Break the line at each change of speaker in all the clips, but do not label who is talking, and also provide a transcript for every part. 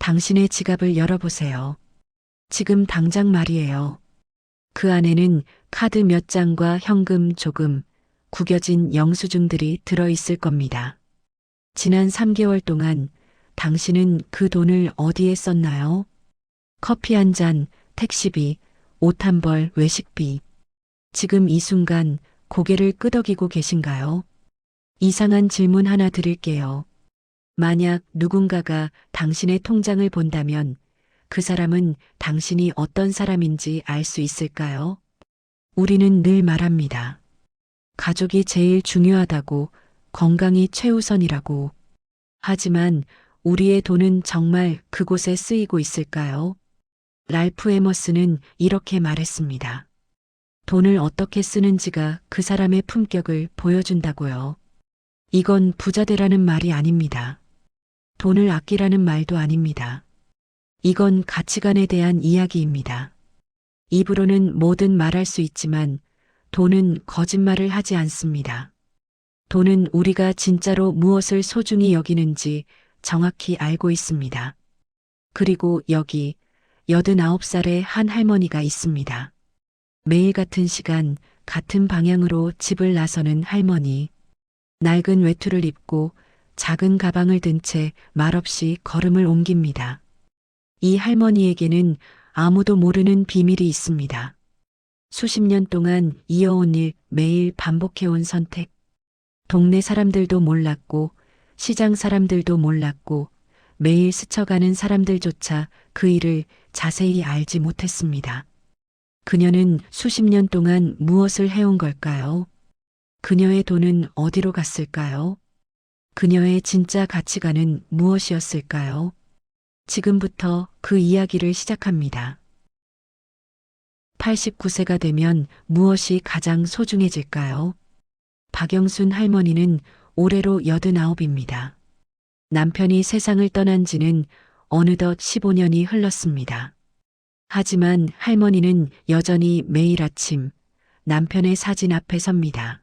당신의 지갑을 열어보세요. 지금 당장 말이에요. 그 안에는 카드 몇 장과 현금 조금, 구겨진 영수증들이 들어있을 겁니다. 지난 3개월 동안 당신은 그 돈을 어디에 썼나요? 커피 한 잔, 택시비, 옷 한 벌, 외식비. 지금 이 순간 고개를 끄덕이고 계신가요? 이상한 질문 하나 드릴게요. 만약 누군가가 당신의 통장을 본다면 그 사람은 당신이 어떤 사람인지 알 수 있을까요? 우리는 늘 말합니다. 가족이 제일 중요하다고, 건강이 최우선이라고. 하지만 우리의 돈은 정말 그곳에 쓰이고 있을까요? 랄프 에머스는 이렇게 말했습니다. 돈을 어떻게 쓰는지가 그 사람의 품격을 보여준다고요. 이건 부자되라는 말이 아닙니다. 돈을 아끼라는 말도 아닙니다. 이건 가치관에 대한 이야기입니다. 입으로는 뭐든 말할 수 있지만 돈은 거짓말을 하지 않습니다. 돈은 우리가 진짜로 무엇을 소중히 여기는지 정확히 알고 있습니다. 그리고 여기 89살의 한 할머니가 있습니다. 매일 같은 시간, 같은 방향으로 집을 나서는 할머니. 낡은 외투를 입고 작은 가방을 든 채 말없이 걸음을 옮깁니다. 이 할머니에게는 아무도 모르는 비밀이 있습니다. 수십 년 동안 이어온 일, 매일 반복해온 선택. 동네 사람들도 몰랐고, 시장 사람들도 몰랐고, 매일 스쳐가는 사람들조차 그 일을 자세히 알지 못했습니다. 그녀는 수십 년 동안 무엇을 해온 걸까요? 그녀의 돈은 어디로 갔을까요? 그녀의 진짜 가치관은 무엇이었을까요? 지금부터 그 이야기를 시작합니다. 89세가 되면 무엇이 가장 소중해질까요? 박영순 할머니는 올해로 89입니다. 남편이 세상을 떠난 지는 어느덧 15년이 흘렀습니다. 하지만 할머니는 여전히 매일 아침 남편의 사진 앞에 섭니다.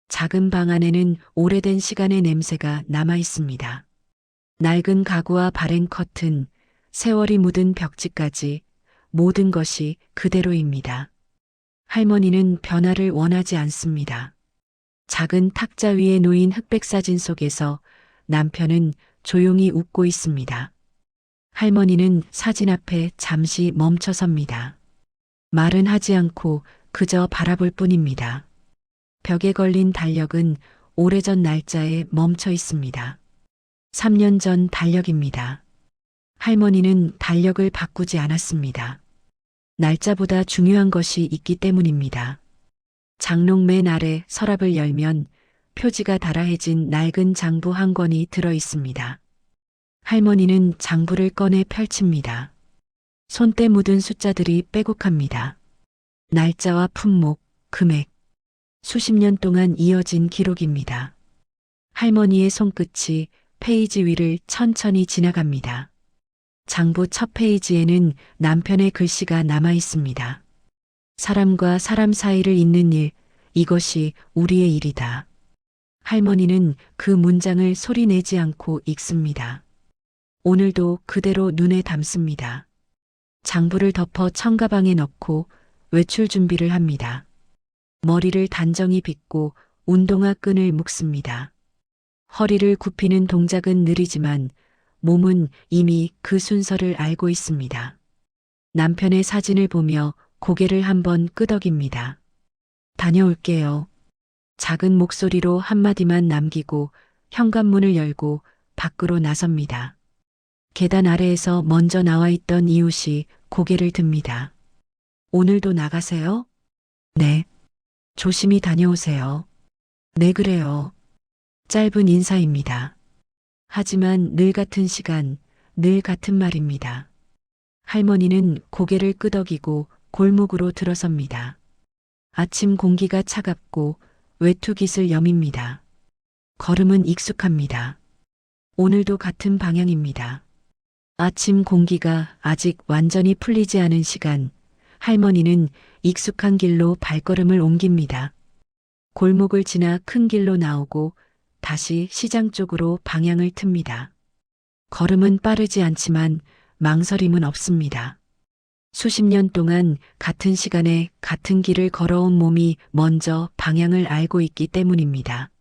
작은 방 안에는 오래된 시간의 냄새가 남아 있습니다. 낡은 가구와 바랜 커튼, 세월이 묻은 벽지까지 모든 것이 그대로입니다. 할머니는 변화를 원하지 않습니다. 작은 탁자 위에 놓인 흑백 사진 속에서 남편은 조용히 웃고 있습니다. 할머니는 사진 앞에 잠시 멈춰 섭니다. 말은 하지 않고 그저 바라볼 뿐입니다. 벽에 걸린 달력은 오래전 날짜에 멈춰 있습니다. 3년 전 달력입니다. 할머니는 달력을 바꾸지 않았습니다. 날짜보다 중요한 것이 있기 때문입니다. 장롱 맨 아래 서랍을 열면 표지가 달아해진 낡은 장부 한 권이 들어 있습니다. 할머니는 장부를 꺼내 펼칩니다. 손때 묻은 숫자들이 빼곡합니다. 날짜와 품목, 금액, 수십 년 동안 이어진 기록입니다. 할머니의 손끝이 페이지 위를 천천히 지나갑니다. 장부 첫 페이지에는 남편의 글씨가 남아 있습니다. 사람과 사람 사이를 잇는 일, 이것이 우리의 일이다. 할머니는 그 문장을 소리내지 않고 읽습니다. 오늘도 그대로 눈에 담습니다. 장부를 덮어 청가방에 넣고 외출 준비를 합니다. 머리를 단정히 빗고 운동화 끈을 묶습니다. 허리를 굽히는 동작은 느리지만 몸은 이미 그 순서를 알고 있습니다. 남편의 사진을 보며 고개를 한번 끄덕입니다. 다녀올게요. 작은 목소리로 한마디만 남기고 현관문을 열고 밖으로 나섭니다. 계단 아래에서 먼저 나와 있던 이웃이 고개를 듭니다. 오늘도 나가세요? 네. 조심히 다녀오세요. 네, 그래요. 짧은 인사입니다. 하지만 늘 같은 시간, 늘 같은 말입니다. 할머니는 고개를 끄덕이고 골목으로 들어섭니다. 아침 공기가 차갑고 외투깃을 여밉니다. 걸음은 익숙합니다. 오늘도 같은 방향입니다. 아침 공기가 아직 완전히 풀리지 않은 시간, 할머니는 익숙한 길로 발걸음을 옮깁니다. 골목을 지나 큰 길로 나오고 다시 시장 쪽으로 방향을 틉니다. 걸음은 빠르지 않지만 망설임은 없습니다. 수십 년 동안 같은 시간에 같은 길을 걸어온 몸이 먼저 방향을 알고 있기 때문입니다.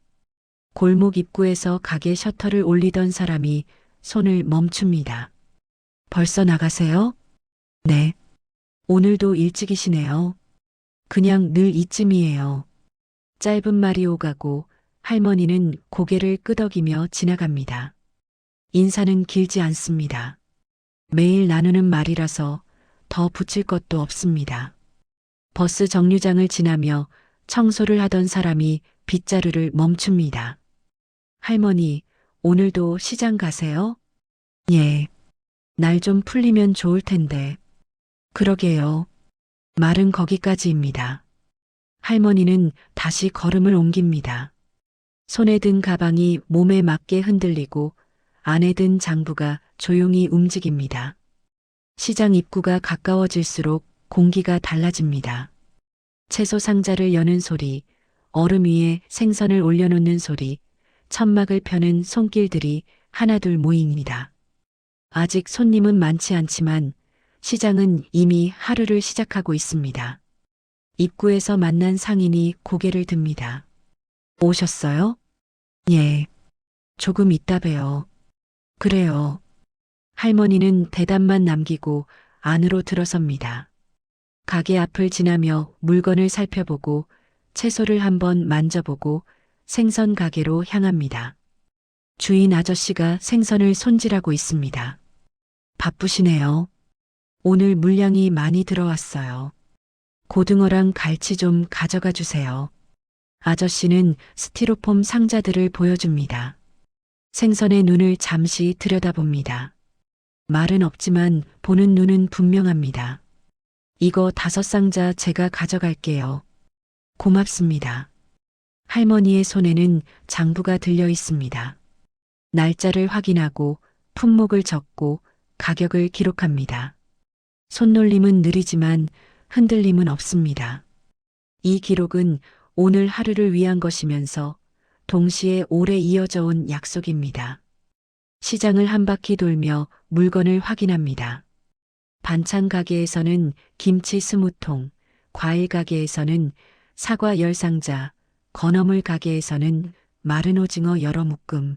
골목 입구에서 가게 셔터를 올리던 사람이 손을 멈춥니다. 벌써 나가세요? 네. 오늘도 일찍이시네요. 그냥 늘 이쯤이에요. 짧은 말이 오가고 할머니는 고개를 끄덕이며 지나갑니다. 인사는 길지 않습니다. 매일 나누는 말이라서 더 붙일 것도 없습니다. 버스 정류장을 지나며 청소를 하던 사람이 빗자루를 멈춥니다. 할머니, 오늘도 시장 가세요? 예. 날 좀 풀리면 좋을 텐데. 그러게요. 말은 거기까지입니다. 할머니는 다시 걸음을 옮깁니다. 손에 든 가방이 몸에 맞게 흔들리고 안에 든 장부가 조용히 움직입니다. 시장 입구가 가까워질수록 공기가 달라집니다. 채소 상자를 여는 소리, 얼음 위에 생선을 올려놓는 소리, 천막을 펴는 손길들이 하나둘 모입니다. 아직 손님은 많지 않지만 시장은 이미 하루를 시작하고 있습니다. 입구에서 만난 상인이 고개를 듭니다. 오셨어요? 예. 조금 이따 봬요. 그래요. 할머니는 대답만 남기고 안으로 들어섭니다. 가게 앞을 지나며 물건을 살펴보고 채소를 한번 만져보고 생선 가게로 향합니다. 주인 아저씨가 생선을 손질하고 있습니다. 바쁘시네요. 오늘 물량이 많이 들어왔어요. 고등어랑 갈치 좀 가져가 주세요. 아저씨는 스티로폼 상자들을 보여줍니다. 생선의 눈을 잠시 들여다봅니다. 말은 없지만 보는 눈은 분명합니다. 이거 5상자 제가 가져갈게요. 고맙습니다. 할머니의 손에는 장부가 들려 있습니다. 날짜를 확인하고 품목을 적고 가격을 기록합니다. 손놀림은 느리지만 흔들림은 없습니다. 이 기록은 오늘 하루를 위한 것이면서 동시에 오래 이어져 온 약속입니다. 시장을 한 바퀴 돌며 물건을 확인합니다. 반찬 가게에서는 김치 20통, 과일 가게에서는 사과 10상자, 건어물 가게에서는 마른 오징어 여러 묶음.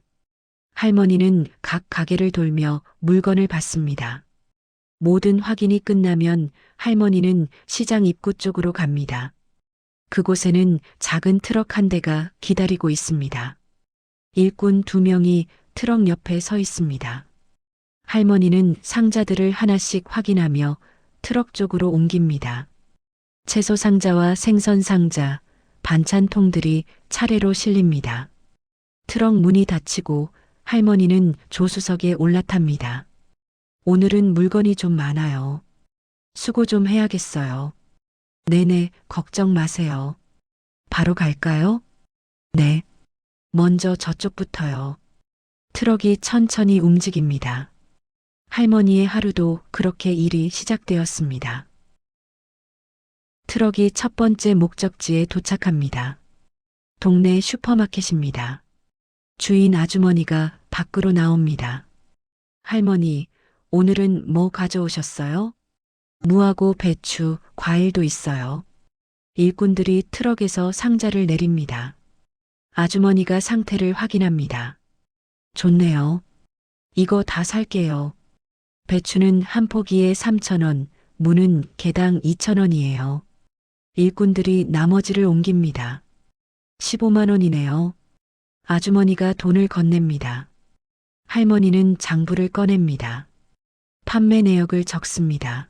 할머니는 각 가게를 돌며 물건을 받습니다. 모든 확인이 끝나면 할머니는 시장 입구 쪽으로 갑니다. 그곳에는 작은 트럭 한 대가 기다리고 있습니다. 일꾼 2명이 트럭 옆에 서 있습니다. 할머니는 상자들을 하나씩 확인하며 트럭 쪽으로 옮깁니다. 채소 상자와 생선 상자, 반찬통들이 차례로 실립니다. 트럭 문이 닫히고 할머니는 조수석에 올라탑니다. 오늘은 물건이 좀 많아요. 수고 좀 해야겠어요. 네네, 걱정 마세요. 바로 갈까요? 네. 먼저 저쪽부터요. 트럭이 천천히 움직입니다. 할머니의 하루도 그렇게 일이 시작되었습니다. 트럭이 첫 번째 목적지에 도착합니다. 동네 슈퍼마켓입니다. 주인 아주머니가 밖으로 나옵니다. 할머니, 오늘은 뭐 가져오셨어요? 무하고 배추, 과일도 있어요. 일꾼들이 트럭에서 상자를 내립니다. 아주머니가 상태를 확인합니다. 좋네요. 이거 다 살게요. 배추는 한 포기에 3,000원, 무는 개당 2,000원이에요. 일꾼들이 나머지를 옮깁니다. 15만 원이네요. 아주머니가 돈을 건넵니다. 할머니는 장부를 꺼냅니다. 판매 내역을 적습니다.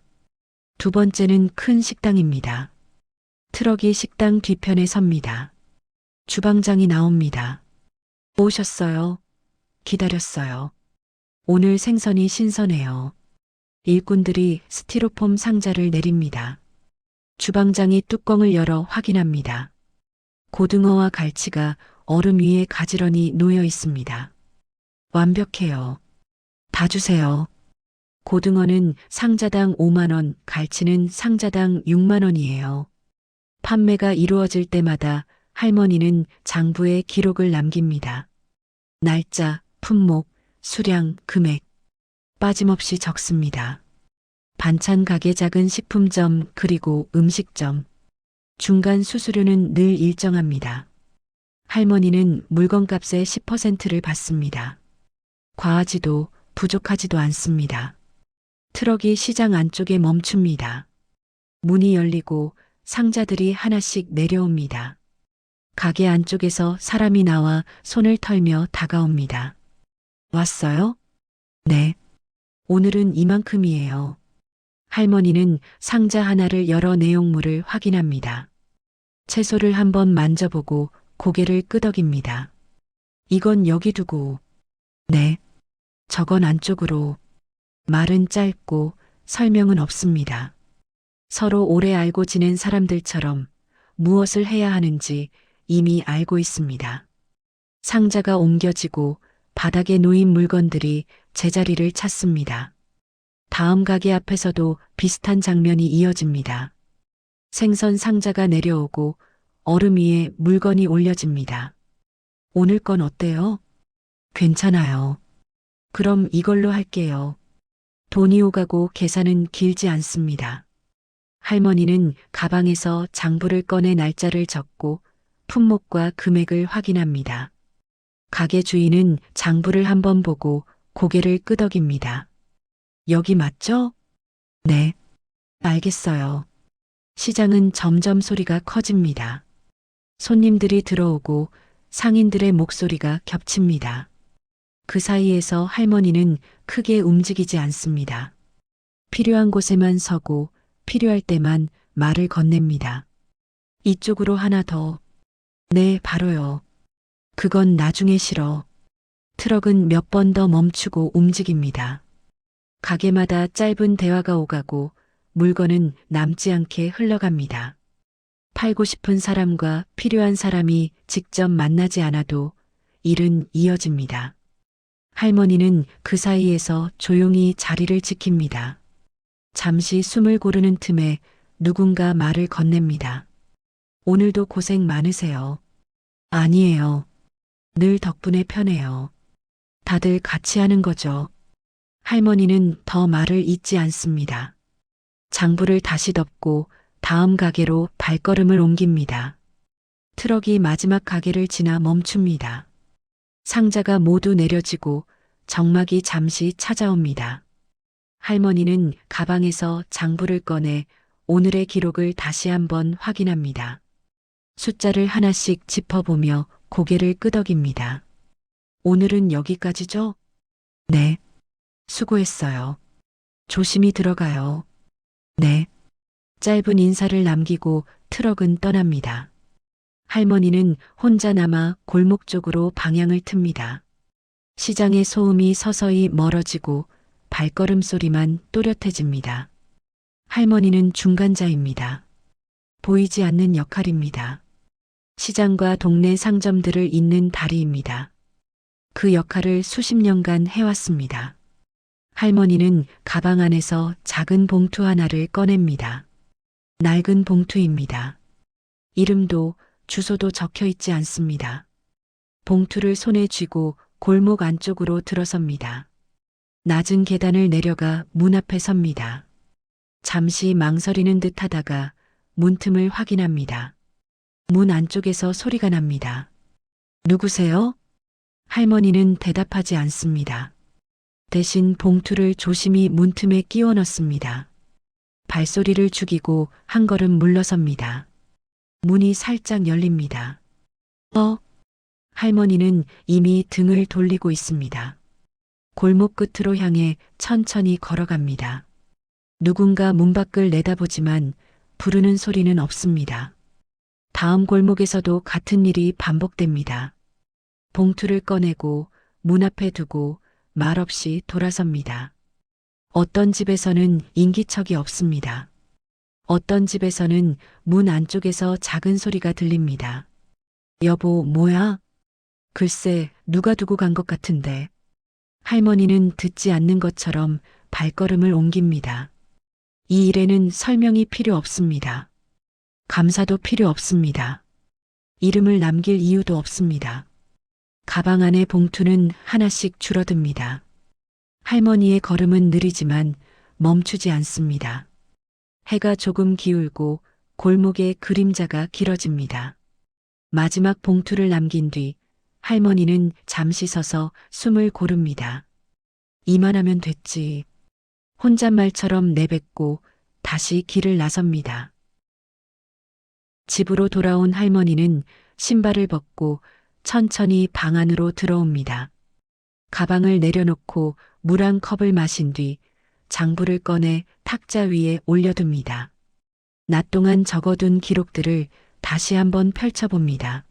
두 번째는 큰 식당입니다. 트럭이 식당 뒤편에 섭니다. 주방장이 나옵니다. 오셨어요? 기다렸어요. 오늘 생선이 신선해요. 일꾼들이 스티로폼 상자를 내립니다. 주방장이 뚜껑을 열어 확인합니다. 고등어와 갈치가 얼음 위에 가지런히 놓여 있습니다. 완벽해요. 다 주세요. 고등어는 상자당 5만 원, 갈치는 상자당 6만 원이에요. 판매가 이루어질 때마다 할머니는 장부에 기록을 남깁니다. 날짜, 품목, 수량, 금액. 빠짐없이 적습니다. 반찬 가게, 작은 식품점, 그리고 음식점. 중간 수수료는 늘 일정합니다. 할머니는 물건값의 10%를 받습니다. 과하지도 부족하지도 않습니다. 트럭이 시장 안쪽에 멈춥니다. 문이 열리고 상자들이 하나씩 내려옵니다. 가게 안쪽에서 사람이 나와 손을 털며 다가옵니다. 왔어요? 네. 오늘은 이만큼이에요. 할머니는 상자 하나를 열어 내용물을 확인합니다. 채소를 한번 만져보고 고개를 끄덕입니다. 이건 여기 두고. 네. 저건 안쪽으로. 말은 짧고 설명은 없습니다. 서로 오래 알고 지낸 사람들처럼 무엇을 해야 하는지 이미 알고 있습니다. 상자가 옮겨지고 바닥에 놓인 물건들이 제자리를 찾습니다. 다음 가게 앞에서도 비슷한 장면이 이어집니다. 생선 상자가 내려오고 얼음 위에 물건이 올려집니다. 오늘 건 어때요? 괜찮아요. 그럼 이걸로 할게요. 돈이 오가고 계산은 길지 않습니다. 할머니는 가방에서 장부를 꺼내 날짜를 적고 품목과 금액을 확인합니다. 가게 주인은 장부를 한번 보고 고개를 끄덕입니다. 여기 맞죠? 네. 알겠어요. 시장은 점점 소리가 커집니다. 손님들이 들어오고 상인들의 목소리가 겹칩니다. 그 사이에서 할머니는 크게 움직이지 않습니다. 필요한 곳에만 서고 필요할 때만 말을 건넵니다. 이쪽으로 하나 더. 네, 바로요. 그건 나중에 실어. 트럭은 몇 번 더 멈추고 움직입니다. 가게마다 짧은 대화가 오가고 물건은 남지 않게 흘러갑니다. 팔고 싶은 사람과 필요한 사람이 직접 만나지 않아도 일은 이어집니다. 할머니는 그 사이에서 조용히 자리를 지킵니다. 잠시 숨을 고르는 틈에 누군가 말을 건넵니다. 오늘도 고생 많으세요. 아니에요. 늘 덕분에 편해요. 다들 같이 하는 거죠. 할머니는 더 말을 잇지 않습니다. 장부를 다시 덮고 다음 가게로 발걸음을 옮깁니다. 트럭이 마지막 가게를 지나 멈춥니다. 상자가 모두 내려지고 정막이 잠시 찾아옵니다. 할머니는 가방에서 장부를 꺼내 오늘의 기록을 다시 한번 확인합니다. 숫자를 하나씩 짚어보며 고개를 끄덕입니다. 오늘은 여기까지죠? 네. 수고했어요. 조심히 들어가요. 네. 짧은 인사를 남기고 트럭은 떠납니다. 할머니는 혼자 남아 골목 쪽으로 방향을 틉니다. 시장의 소음이 서서히 멀어지고 발걸음 소리만 또렷해집니다. 할머니는 중간자입니다. 보이지 않는 역할입니다. 시장과 동네 상점들을 잇는 다리입니다. 그 역할을 수십 년간 해왔습니다. 할머니는 가방 안에서 작은 봉투 하나를 꺼냅니다. 낡은 봉투입니다. 이름도 주소도 적혀 있지 않습니다. 봉투를 손에 쥐고 골목 안쪽으로 들어섭니다. 낮은 계단을 내려가 문 앞에 섭니다. 잠시 망설이는 듯 하다가 문틈을 확인합니다. 문 안쪽에서 소리가 납니다. 누구세요? 할머니는 대답하지 않습니다. 대신 봉투를 조심히 문틈에 끼워 넣습니다. 발소리를 죽이고 한 걸음 물러섭니다. 문이 살짝 열립니다. 할머니는 이미 등을 돌리고 있습니다. 골목 끝으로 향해 천천히 걸어갑니다. 누군가 문 밖을 내다보지만 부르는 소리는 없습니다. 다음 골목에서도 같은 일이 반복됩니다. 봉투를 꺼내고 문 앞에 두고 말없이 돌아섭니다. 어떤 집에서는 인기척이 없습니다. 어떤 집에서는 문 안쪽에서 작은 소리가 들립니다. 여보, 뭐야? 글쎄, 누가 두고 간 것 같은데. 할머니는 듣지 않는 것처럼 발걸음을 옮깁니다. 이 일에는 설명이 필요 없습니다. 감사도 필요 없습니다. 이름을 남길 이유도 없습니다. 가방 안의 봉투는 하나씩 줄어듭니다. 할머니의 걸음은 느리지만 멈추지 않습니다. 해가 조금 기울고 골목의 그림자가 길어집니다. 마지막 봉투를 남긴 뒤 할머니는 잠시 서서 숨을 고릅니다. 이만하면 됐지. 혼잣말처럼 내뱉고 다시 길을 나섭니다. 집으로 돌아온 할머니는 신발을 벗고 천천히 방 안으로 들어옵니다. 가방을 내려놓고 물 한 컵을 마신 뒤 장부를 꺼내 탁자 위에 올려둡니다. 낮 동안 적어둔 기록들을 다시 한번 펼쳐봅니다.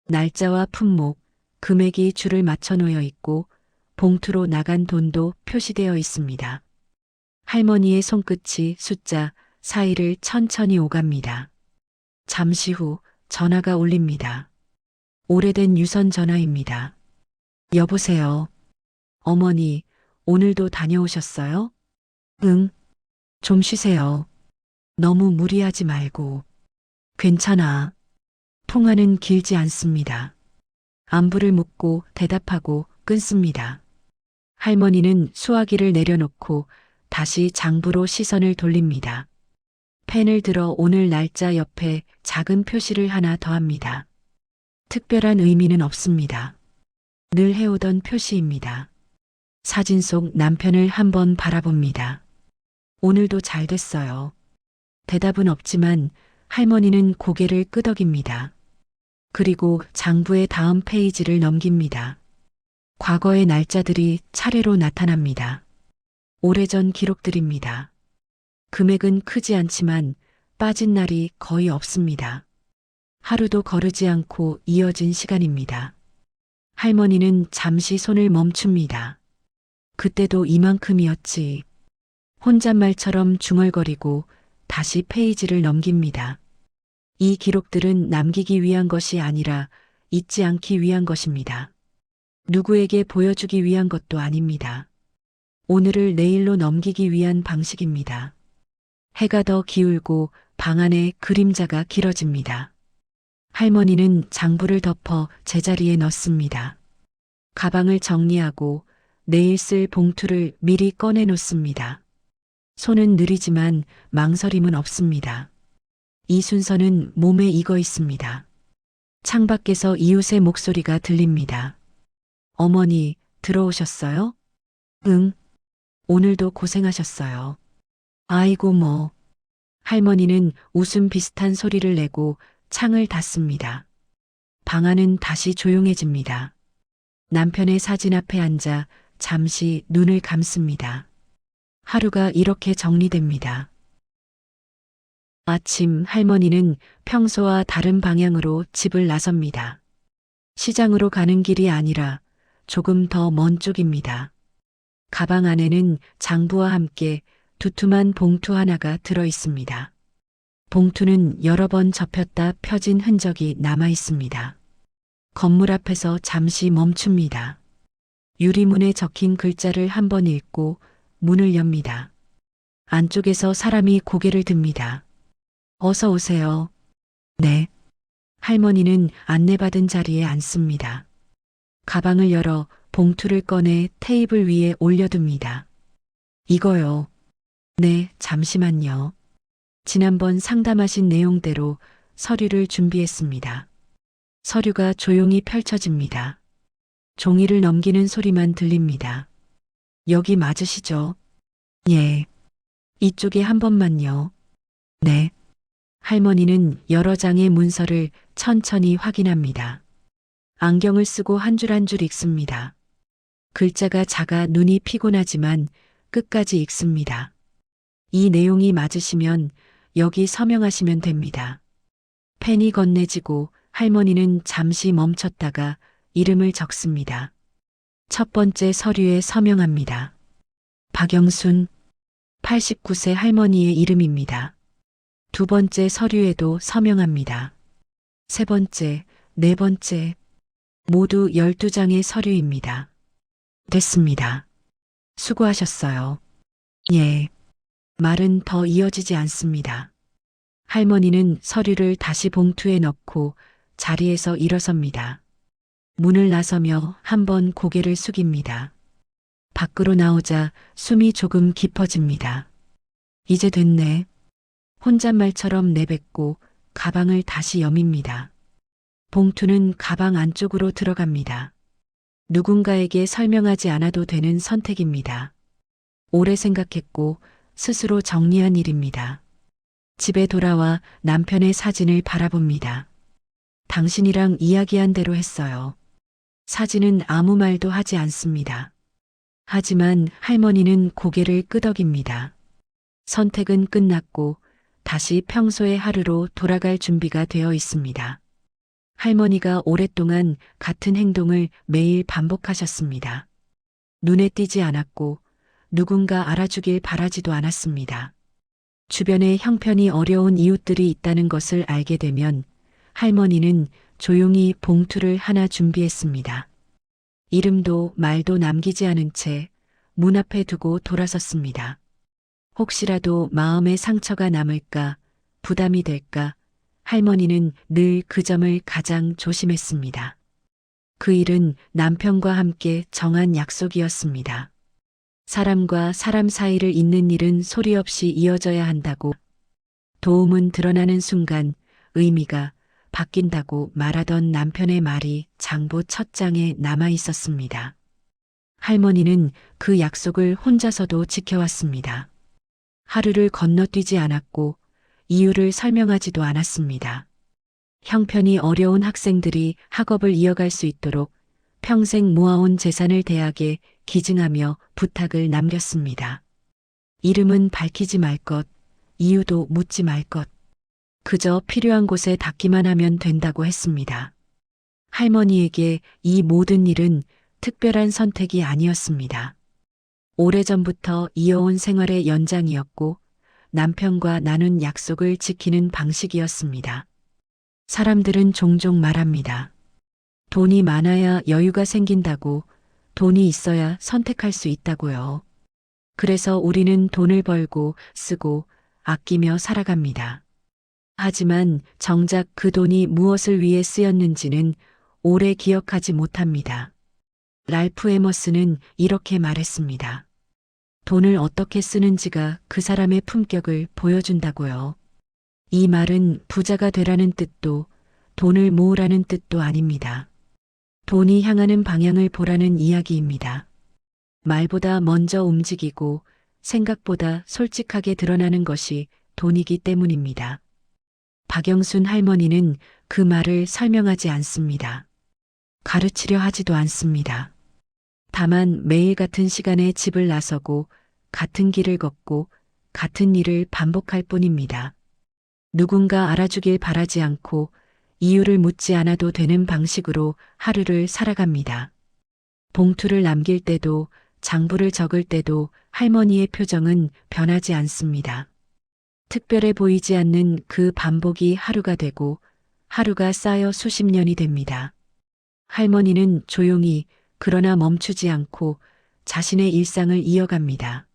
날짜와 품목, 금액이 줄을 맞춰 놓여 있고 봉투로 나간 돈도 표시되어 있습니다. 할머니의 손끝이 숫자 4를 천천히 오갑니다. 잠시 후 전화가 울립니다. 오래된 유선 전화입니다. 여보세요. 어머니, 오늘도 다녀오셨어요? 응. 좀 쉬세요. 너무 무리하지 말고. 괜찮아. 통화는 길지 않습니다. 안부를 묻고 대답하고 끊습니다. 할머니는 수화기를 내려놓고 다시 장부로 시선을 돌립니다. 펜을 들어 오늘 날짜 옆에 작은 표시를 하나 더합니다. 특별한 의미는 없습니다. 늘 해오던 표시입니다. 사진 속 남편을 한번 바라봅니다. 오늘도 잘 됐어요. 대답은 없지만 할머니는 고개를 끄덕입니다. 그리고 장부의 다음 페이지를 넘깁니다. 과거의 날짜들이 차례로 나타납니다. 오래전 기록들입니다. 금액은 크지 않지만 빠진 날이 거의 없습니다. 하루도 거르지 않고 이어진 시간입니다. 할머니는 잠시 손을 멈춥니다. 그때도 이만큼이었지. 혼잣말처럼 중얼거리고 다시 페이지를 넘깁니다. 이 기록들은 남기기 위한 것이 아니라 잊지 않기 위한 것입니다. 누구에게 보여주기 위한 것도 아닙니다. 오늘을 내일로 넘기기 위한 방식입니다. 해가 더 기울고 방 안에 그림자가 길어집니다. 할머니는 장부를 덮어 제자리에 넣습니다. 가방을 정리하고 내일 쓸 봉투를 미리 꺼내 놓습니다. 손은 느리지만 망설임은 없습니다. 이 순서는 몸에 익어 있습니다. 창밖에서 이웃의 목소리가 들립니다. 어머니, 들어오셨어요? 응. 오늘도 고생하셨어요. 아이고 뭐. 할머니는 웃음 비슷한 소리를 내고 창을 닫습니다. 방 안은 다시 조용해집니다. 남편의 사진 앞에 앉아 잠시 눈을 감습니다. 하루가 이렇게 정리됩니다. 아침 할머니는 평소와 다른 방향으로 집을 나섭니다. 시장으로 가는 길이 아니라 조금 더 먼 쪽입니다. 가방 안에는 장부와 함께 두툼한 봉투 하나가 들어 있습니다. 봉투는 여러 번 접혔다 펴진 흔적이 남아 있습니다. 건물 앞에서 잠시 멈춥니다. 유리문에 적힌 글자를 한번 읽고 문을 엽니다. 안쪽에서 사람이 고개를 듭니다. 어서 오세요. 네. 할머니는 안내받은 자리에 앉습니다. 가방을 열어 봉투를 꺼내 테이블 위에 올려둡니다. 이거요. 네, 잠시만요. 지난번 상담하신 내용대로 서류를 준비했습니다. 서류가 조용히 펼쳐집니다. 종이를 넘기는 소리만 들립니다. 여기 맞으시죠? 예. 이쪽에 한 번만요. 네. 할머니는 여러 장의 문서를 천천히 확인합니다. 안경을 쓰고 한 줄 한 줄 읽습니다. 글자가 작아 눈이 피곤하지만 끝까지 읽습니다. 이 내용이 맞으시면 여기 서명하시면 됩니다. 펜이 건네지고 할머니는 잠시 멈췄다가 이름을 적습니다. 첫 번째 서류에 서명합니다. 박영순, 89세 할머니의 이름입니다. 두 번째 서류에도 서명합니다. 세 번째, 네 번째, 모두 12장의 서류입니다. 됐습니다. 수고하셨어요. 예. 말은 더 이어지지 않습니다. 할머니는 서류를 다시 봉투에 넣고 자리에서 일어섭니다. 문을 나서며 한번 고개를 숙입니다. 밖으로 나오자 숨이 조금 깊어집니다. 이제 됐네. 혼잣말처럼 내뱉고 가방을 다시 여밉니다. 봉투는 가방 안쪽으로 들어갑니다. 누군가에게 설명하지 않아도 되는 선택입니다. 오래 생각했고 스스로 정리한 일입니다. 집에 돌아와 남편의 사진을 바라봅니다. 당신이랑 이야기한 대로 했어요. 사진은 아무 말도 하지 않습니다. 하지만 할머니는 고개를 끄덕입니다. 선택은 끝났고 다시 평소의 하루로 돌아갈 준비가 되어 있습니다. 할머니가 오랫동안 같은 행동을 매일 반복하셨습니다. 눈에 띄지 않았고 누군가 알아주길 바라지도 않았습니다. 주변에 형편이 어려운 이웃들이 있다는 것을 알게 되면 할머니는 조용히 봉투를 하나 준비했습니다. 이름도 말도 남기지 않은 채 문 앞에 두고 돌아섰습니다. 혹시라도 마음의 상처가 남을까, 부담이 될까, 할머니는 늘 그 점을 가장 조심했습니다. 그 일은 남편과 함께 정한 약속이었습니다. 사람과 사람 사이를 잇는 일은 소리 없이 이어져야 한다고, 도움은 드러나는 순간 의미가 바뀐다고 말하던 남편의 말이 장부 첫 장에 남아 있었습니다. 할머니는 그 약속을 혼자서도 지켜왔습니다. 하루를 건너뛰지 않았고 이유를 설명하지도 않았습니다. 형편이 어려운 학생들이 학업을 이어갈 수 있도록 평생 모아온 재산을 대학에 기증하며 부탁을 남겼습니다. 이름은 밝히지 말 것, 이유도 묻지 말 것. 그저 필요한 곳에 닿기만 하면 된다고 했습니다. 할머니에게 이 모든 일은 특별한 선택이 아니었습니다. 오래전부터 이어온 생활의 연장이었고 남편과 나눈 약속을 지키는 방식이었습니다. 사람들은 종종 말합니다. 돈이 많아야 여유가 생긴다고, 돈이 있어야 선택할 수 있다고요. 그래서 우리는 돈을 벌고 쓰고 아끼며 살아갑니다. 하지만 정작 그 돈이 무엇을 위해 쓰였는지는 오래 기억하지 못합니다. 랄프 에머스는 이렇게 말했습니다. 돈을 어떻게 쓰는지가 그 사람의 품격을 보여준다고요. 이 말은 부자가 되라는 뜻도 돈을 모으라는 뜻도 아닙니다. 돈이 향하는 방향을 보라는 이야기입니다. 말보다 먼저 움직이고 생각보다 솔직하게 드러나는 것이 돈이기 때문입니다. 박영순 할머니는 그 말을 설명하지 않습니다. 가르치려 하지도 않습니다. 다만 매일 같은 시간에 집을 나서고 같은 길을 걷고 같은 일을 반복할 뿐입니다. 누군가 알아주길 바라지 않고 이유를 묻지 않아도 되는 방식으로 하루를 살아갑니다. 봉투를 남길 때도 장부를 적을 때도 할머니의 표정은 변하지 않습니다. 특별해 보이지 않는 그 반복이 하루가 되고 하루가 쌓여 수십 년이 됩니다. 할머니는 조용히 그러나 멈추지 않고 자신의 일상을 이어갑니다.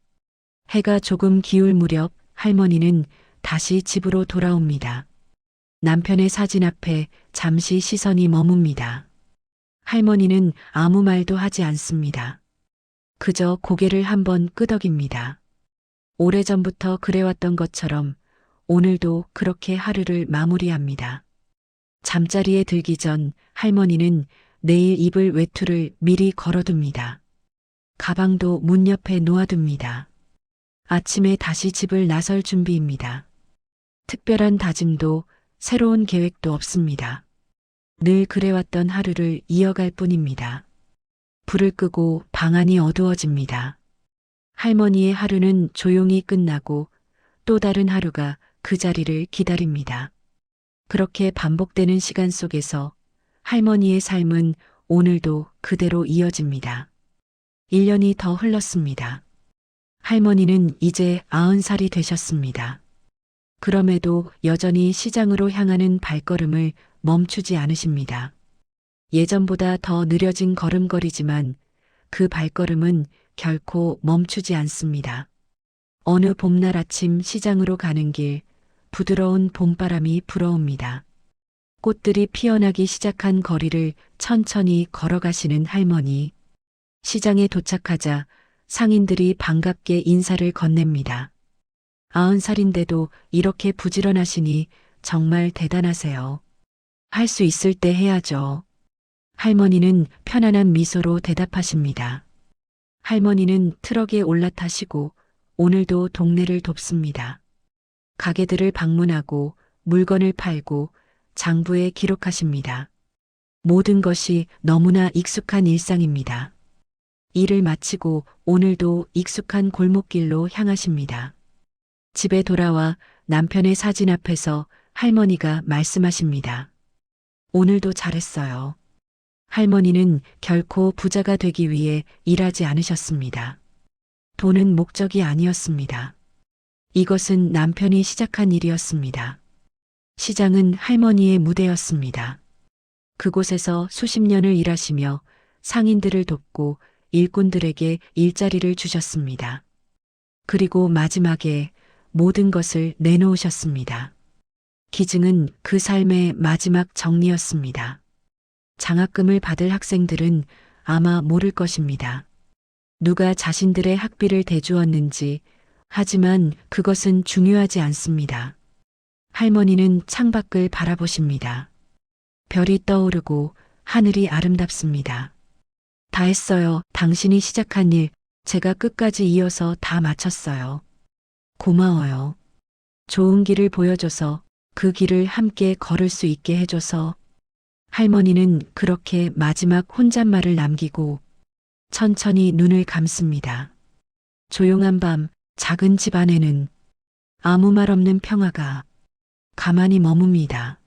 해가 조금 기울 무렵 할머니는 다시 집으로 돌아옵니다. 남편의 사진 앞에 잠시 시선이 머뭅니다. 할머니는 아무 말도 하지 않습니다. 그저 고개를 한번 끄덕입니다. 오래전부터 그래왔던 것처럼 오늘도 그렇게 하루를 마무리합니다. 잠자리에 들기 전 할머니는 내일 입을 외투를 미리 걸어둡니다. 가방도 문 옆에 놓아둡니다. 아침에 다시 집을 나설 준비입니다. 특별한 다짐도 새로운 계획도 없습니다. 늘 그래왔던 하루를 이어갈 뿐입니다. 불을 끄고 방 안이 어두워집니다. 할머니의 하루는 조용히 끝나고 또 다른 하루가 그 자리를 기다립니다. 그렇게 반복되는 시간 속에서 할머니의 삶은 오늘도 그대로 이어집니다. 1년이 더 흘렀습니다. 할머니는 이제 90살이 되셨습니다. 그럼에도 여전히 시장으로 향하는 발걸음을 멈추지 않으십니다. 예전보다 더 느려진 걸음걸이지만 그 발걸음은 결코 멈추지 않습니다. 어느 봄날 아침 시장으로 가는 길, 부드러운 봄바람이 불어옵니다. 꽃들이 피어나기 시작한 거리를 천천히 걸어가시는 할머니. 시장에 도착하자 상인들이 반갑게 인사를 건넵니다. 90살인데도 이렇게 부지런하시니 정말 대단하세요. 할 수 있을 때 해야죠. 할머니는 편안한 미소로 대답하십니다. 할머니는 트럭에 올라타시고 오늘도 동네를 돕습니다. 가게들을 방문하고 물건을 팔고 장부에 기록하십니다. 모든 것이 너무나 익숙한 일상입니다. 일을 마치고 오늘도 익숙한 골목길로 향하십니다. 집에 돌아와 남편의 사진 앞에서 할머니가 말씀하십니다. 오늘도 잘했어요. 할머니는 결코 부자가 되기 위해 일하지 않으셨습니다. 돈은 목적이 아니었습니다. 이것은 남편이 시작한 일이었습니다. 시장은 할머니의 무대였습니다. 그곳에서 수십 년을 일하시며 상인들을 돕고 일꾼들에게 일자리를 주셨습니다. 그리고 마지막에 모든 것을 내놓으셨습니다. 기증은 그 삶의 마지막 정리였습니다. 장학금을 받을 학생들은 아마 모를 것입니다. 누가 자신들의 학비를 대주었는지, 하지만 그것은 중요하지 않습니다. 할머니는 창밖을 바라보십니다. 별이 떠오르고 하늘이 아름답습니다. 다 했어요. 당신이 시작한 일, 제가 끝까지 이어서 다 마쳤어요. 고마워요. 좋은 길을 보여줘서, 그 길을 함께 걸을 수 있게 해줘서. 할머니는 그렇게 마지막 혼잣말을 남기고 천천히 눈을 감습니다. 조용한 밤, 작은 집 안에는 아무 말 없는 평화가 가만히 머뭅니다.